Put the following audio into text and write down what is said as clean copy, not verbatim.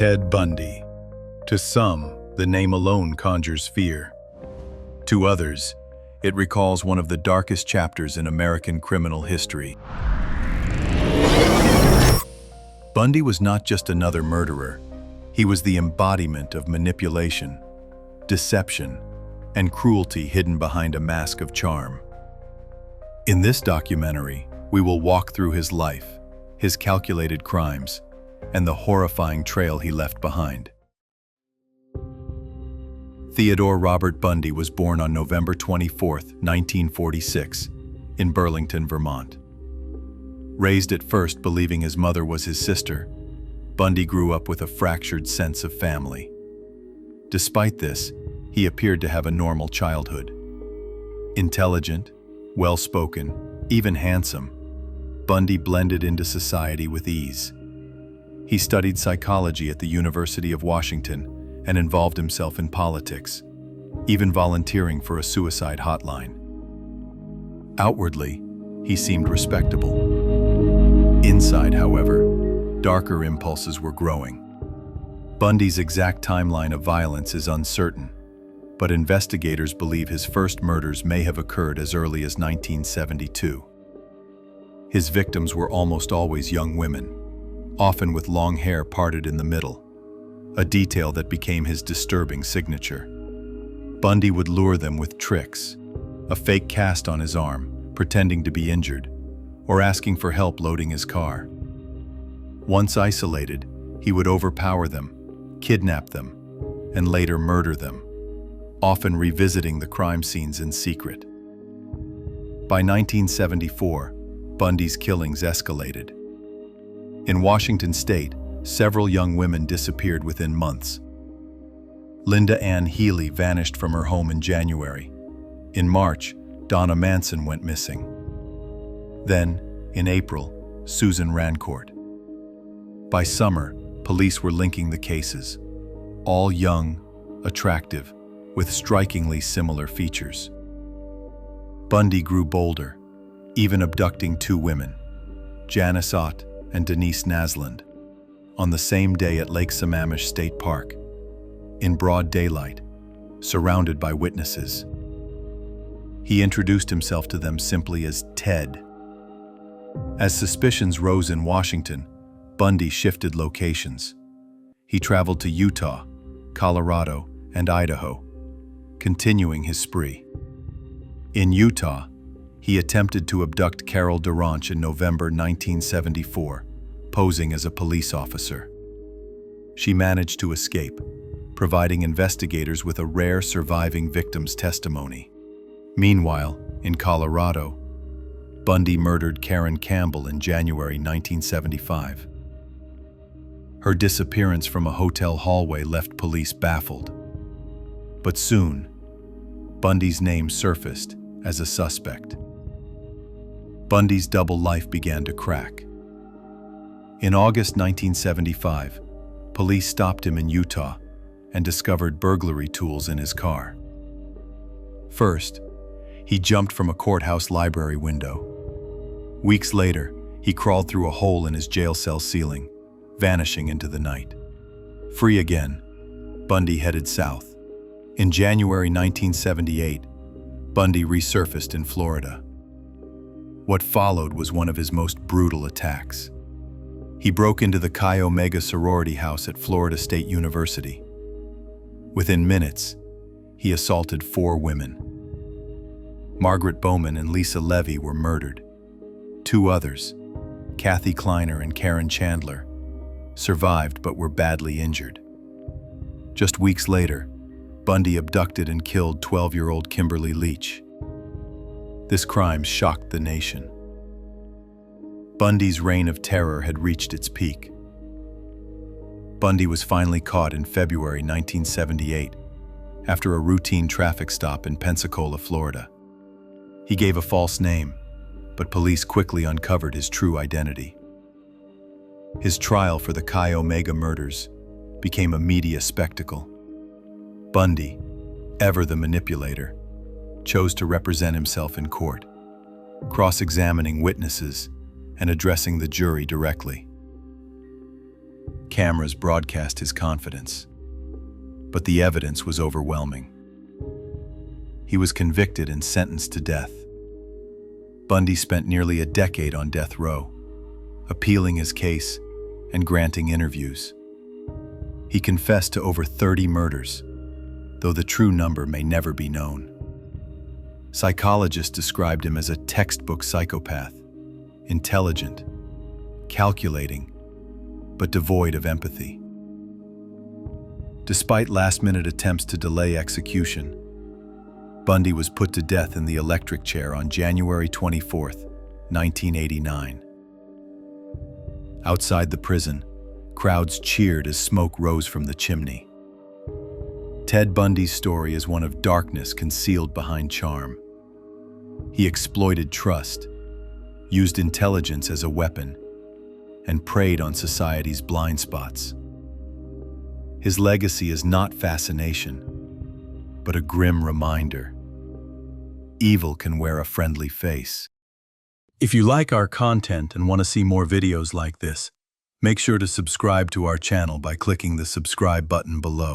Ted Bundy. To some, the name alone conjures fear. To others, it recalls one of the darkest chapters in American criminal history. Bundy was not just another murderer. He was the embodiment of manipulation, deception, and cruelty hidden behind a mask of charm. In this documentary, we will walk through his life, his calculated crimes, and the horrifying trail he left behind. Theodore Robert Bundy was born on November 24, 1946, in Burlington, Vermont. Raised at first believing his mother was his sister, Bundy grew up with a fractured sense of family. Despite this, he appeared to have a normal childhood. Intelligent, well-spoken, even handsome, Bundy blended into society with ease. He studied psychology at the University of Washington and involved himself in politics, even volunteering for a suicide hotline. Outwardly, he seemed respectable. Inside, however, darker impulses were growing. Bundy's exact timeline of violence is uncertain, but investigators believe his first murders may have occurred as early as 1972. His victims were almost always young women, often with long hair parted in the middle, a detail that became his disturbing signature. Bundy would lure them with tricks, a fake cast on his arm, pretending to be injured, or asking for help loading his car. Once isolated, he would overpower them, kidnap them, and later murder them, often revisiting the crime scenes in secret. By 1974, Bundy's killings escalated. In Washington state, several young women disappeared within months. Linda Ann Healy vanished from her home in January. In March, Donna Manson went missing. Then, in April, Susan Rancourt. By summer, police were linking the cases, all young, attractive, with strikingly similar features. Bundy grew bolder, even abducting two women, Janice Ott and Denise Nasland, on the same day at Lake Sammamish State Park, in broad daylight, surrounded by witnesses. He introduced himself to them simply as Ted. As suspicions rose in Washington, Bundy shifted locations. He traveled to Utah, Colorado, and Idaho, continuing his spree. In Utah, he attempted to abduct Carol Durant in November 1974, posing as a police officer. She managed to escape, providing investigators with a rare surviving victim's testimony. Meanwhile, in Colorado, Bundy murdered Karen Campbell in January 1975. Her disappearance from a hotel hallway left police baffled. But soon, Bundy's name surfaced as a suspect. Bundy's double life began to crack. In August 1975, police stopped him in Utah and discovered burglary tools in his car. First, he jumped from a courthouse library window. Weeks later, he crawled through a hole in his jail cell ceiling, vanishing into the night. Free again, Bundy headed south. In January 1978, Bundy resurfaced in Florida. What followed was one of his most brutal attacks. He broke into the Chi Omega sorority house at Florida State University. Within minutes, he assaulted 4 women. Margaret Bowman and Lisa Levy were murdered. 2 others, Kathy Kleiner and Karen Chandler, survived but were badly injured. Just weeks later, Bundy abducted and killed 12-year-old Kimberly Leach. This crime shocked the nation. Bundy's reign of terror had reached its peak. Bundy was finally caught in February 1978 after a routine traffic stop in Pensacola, Florida. He gave a false name, but police quickly uncovered his true identity. His trial for the Chi Omega murders became a media spectacle. Bundy, ever the manipulator, chose to represent himself in court, cross-examining witnesses and addressing the jury directly. cameras broadcast his confidence. But the evidence was overwhelming. He was convicted and sentenced to death. Bundy spent nearly a decade on death row, appealing his case and granting interviews. He confessed to over 30 murders, though the true number may never be known. Psychologists described him as a textbook psychopath, intelligent, calculating, but devoid of empathy. Despite last-minute attempts to delay execution, Bundy was put to death in the electric chair on January 24, 1989. Outside the prison, crowds cheered as smoke rose from the chimney. Ted Bundy's story is one of darkness concealed behind charm. He exploited trust, used intelligence as a weapon, and preyed on society's blind spots. His legacy is not fascination, but a grim reminder. Evil can wear a friendly face. If you like our content and want to see more videos like this, make sure to subscribe to our channel by clicking the subscribe button below.